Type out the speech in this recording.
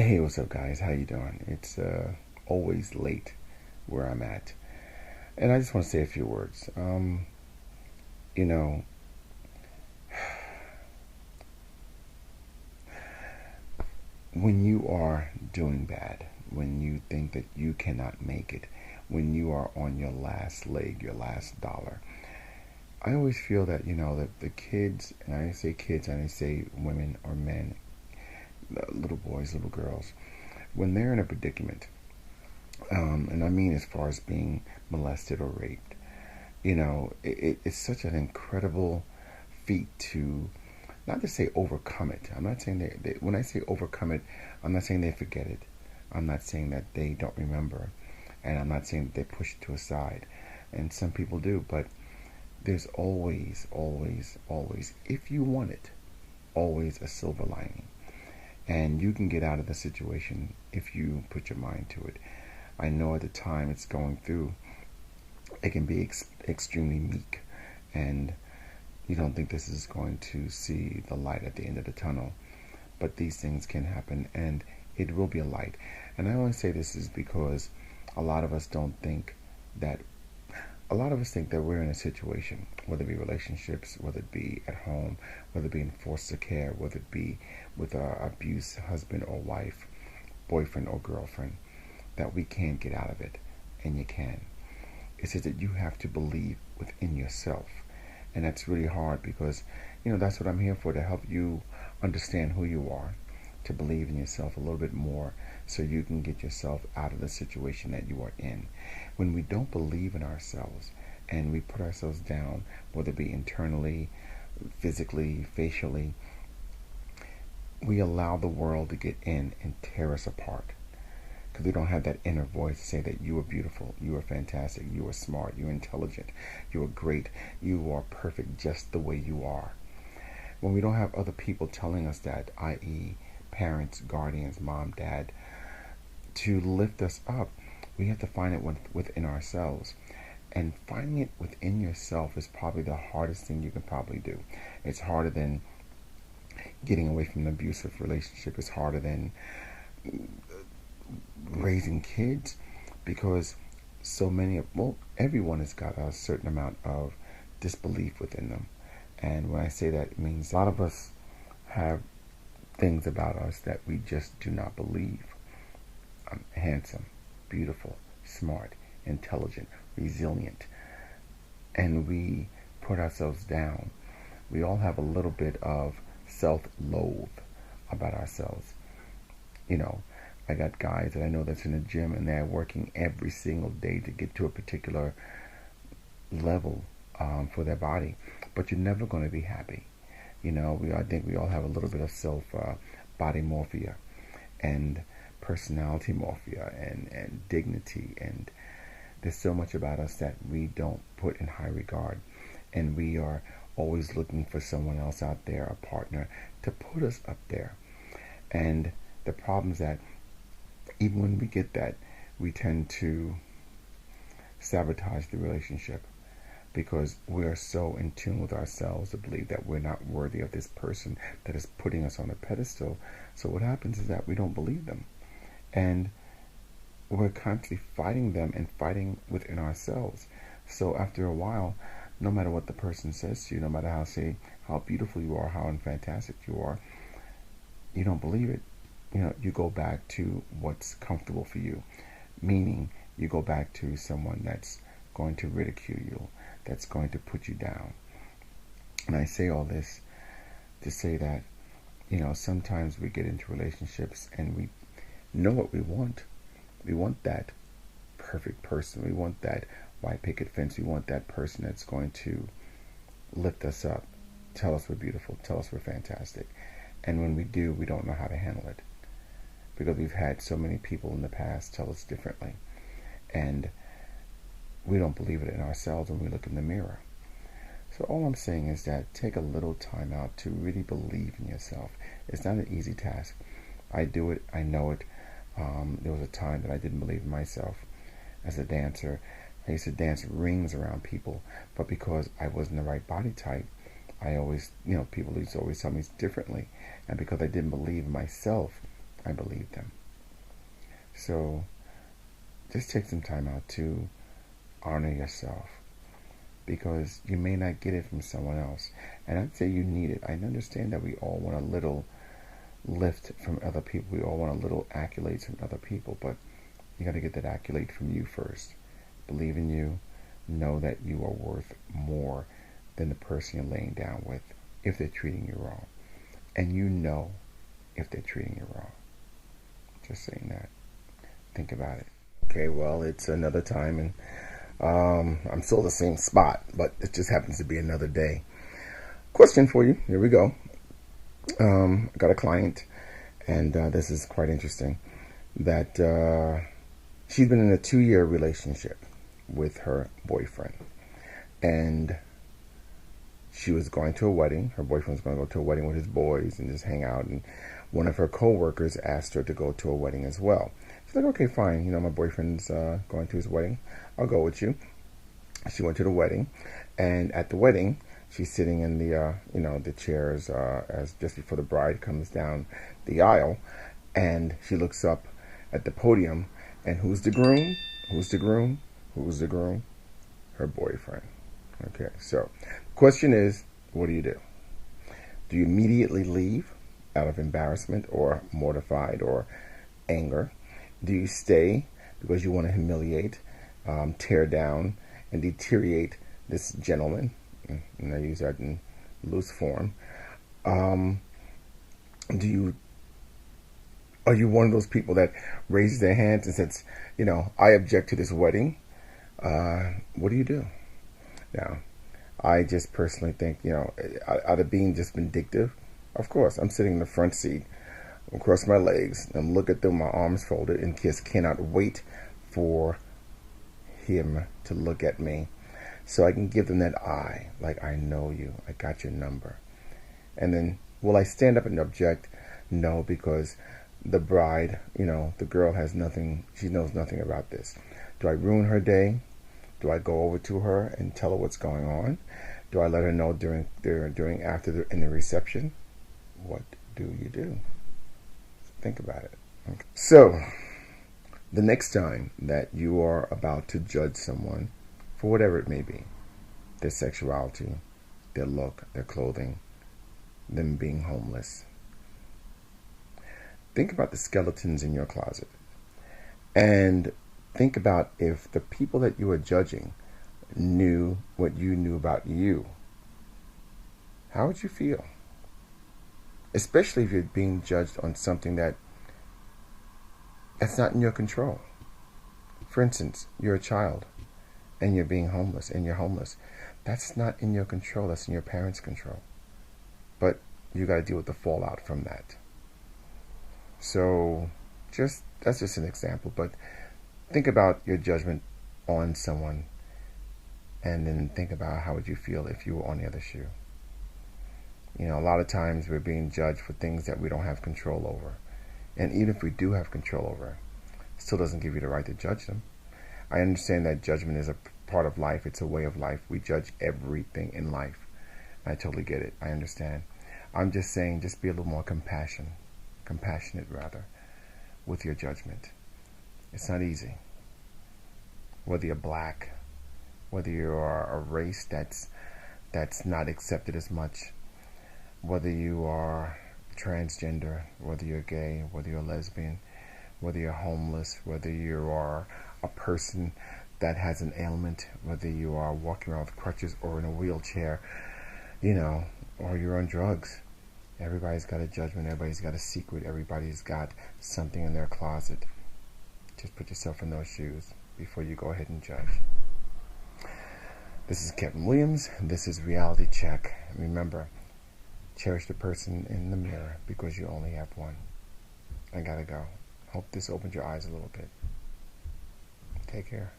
Hey, what's up, guys? How you doing? It's always late where I'm at, and I just want to say a few words. You know, when you are doing bad, when you think that you cannot make it, when you are on your last leg, your last dollar, I always feel that that the kids, and I say kids, and I say women or men, little boys, little girls, when they're in a predicament, and I mean as far as being molested or raped. It's such an incredible feat to not to say overcome it. I'm not saying when I say overcome it, I'm not saying they forget it. I'm not saying that they don't remember. And I'm not saying that they push it to a side. And some people do. But there's always, always, always, if you want it, always a silver lining. And you can get out of the situation if you put your mind to it. I know at the time it's going through, it can be extremely meek, and you don't think this is going to see the light at the end of the tunnel. But these things can happen, and it will be a light. And I only say this is because a lot of us don't think that, a lot of us think that we're in a situation, whether it be relationships, whether it be at home, whether it be in foster care, whether it be with a abuse husband or wife, boyfriend or girlfriend, that we can't get out of it. And you can. It says that you have to believe within yourself. And that's really hard because, that's what I'm here for, to help you understand who you are, to believe in yourself a little bit more so you can get yourself out of the situation that you are in. When we don't believe in ourselves and we put ourselves down, whether it be internally, physically, facially, we allow the world to get in and tear us apart. Because we don't have that inner voice to say that you are beautiful, you are fantastic, you are smart, you're intelligent, you are great, you are perfect just the way you are. When we don't have other people telling us that, i.e., parents, guardians, mom, dad, to lift us up, we have to find it within ourselves. And finding it within yourself is probably the hardest thing you can probably do. It's harder than getting away from an abusive relationship. It's harder than raising kids, because so many of, well, everyone has got a certain amount of disbelief within them. And when I say that, it means a lot of us have things about us that we just do not believe. Handsome, beautiful, smart, intelligent, resilient, and we put ourselves down. We all have a little bit of self-loathe about ourselves. you know, I got guys that I know that's in the gym and they're working every single day to get to a particular level for their body, but you're never going to be happy. I think we all have a little bit of self body morphia and personality morphia and dignity, and there's so much about us that we don't put in high regard, and we are always looking for someone else out there, a partner, to put us up there. And the problem is that even when we get that, we tend to sabotage the relationship because we are so in tune with ourselves to believe that we're not worthy of this person that is putting us on a pedestal. So what happens is that we don't believe them, and we're constantly fighting them and fighting within ourselves. So after a while, no matter what the person says to you, no matter how beautiful you are, how fantastic you are, you don't believe it. You go back to what's comfortable for you, meaning you go back to someone that's going to ridicule you, that's going to put you down. And I say all this to say that, sometimes we get into relationships and we know what we want. We want that perfect person. We want that white picket fence. We want that person that's going to lift us up, tell us we're beautiful, tell us we're fantastic. And when we do, we don't know how to handle it because we've had so many people in the past tell us differently. And we don't believe it in ourselves when we look in the mirror. So all I'm saying is that take a little time out to really believe in yourself. It's not an easy task. I do it. I know it. There was a time that I didn't believe in myself. As a dancer, I used to dance rings around people, but because I wasn't the right body type, I always, people used to always tell me differently. And because I didn't believe in myself, I believe them. So just take some time out to honor yourself, because you may not get it from someone else. And I'd say you need it. I understand that we all want a little lift from other people. We all want a little accolades from other people, but you got to get that accolade from you first. Believe in you. Know that you are worth more than the person you're laying down with if they're treating you wrong. And you know if they're treating you wrong. Just saying that. Think about it. Okay, well, it's another time, and I'm still the same spot, but it just happens to be another day. Question for you. Here we go. I got a client, and this is quite interesting, that she's been in a 2-year relationship with her boyfriend, and she was going to a wedding. Her boyfriend was going to go to a wedding with his boys and just hang out, and one of her co-workers asked her to go to a wedding as well. She's like, okay, fine. My boyfriend's going to his wedding. I'll go with you. She went to the wedding, and at the wedding, she's sitting in the, the chairs as just before the bride comes down the aisle, and she looks up at the podium, and who's the groom? Who's the groom? Who's the groom? Her boyfriend. Okay, so the question is, what do you do? Do you immediately leave out of embarrassment or mortified or anger? Do you stay because you want to humiliate, tear down, and deteriorate this gentleman? And I use that in loose form. Are you one of those people that raises their hands and says, I object to this wedding? What do you do? Now, I just personally think, out of being just vindictive, of course, I'm sitting in the front seat, across my legs, and look at them, my arms folded, and just cannot wait for him to look at me, so I can give them that eye, like, I know you, I got your number. And then, will I stand up and object? No, because the bride, the girl has nothing, she knows nothing about this. Do I ruin her day? Do I go over to her and tell her what's going on? Do I let her know in the reception? What do you do? Think about it. Okay. So, the next time that you are about to judge someone for whatever it may be, their sexuality, their look, their clothing, them being homeless, think about the skeletons in your closet, and think about if the people that you are judging knew what you knew about you. How would you feel? Especially if you're being judged on something that's not in your control. For instance, you're a child and you're being homeless and you're homeless. That's not in your control. That's in your parents' control. But you got to deal with the fallout from that. So that's just an example. But think about your judgment on someone, and then think about how would you feel if you were on the other shoe. A lot of times we're being judged for things that we don't have control over. And even if we do have control over it, still doesn't give you the right to judge them. I understand that judgment is a part of life. It's a way of life. We judge everything in life. I totally get it. I understand. I'm just saying, just be a little more compassionate with your judgment. It's not easy. Whether you're black, whether you are a race that's not accepted as much, whether you are transgender, whether you're gay, whether you're lesbian, whether you're homeless, whether you are a person that has an ailment, whether you are walking around with crutches or in a wheelchair, or you're on drugs. Everybody's got a judgment, everybody's got a secret, everybody's got something in their closet. Just put yourself in those shoes before you go ahead and judge. This is Kevin Williams. This is Reality Check. Remember, cherish the person in the mirror because you only have one. I gotta go. Hope this opened your eyes a little bit. Take care.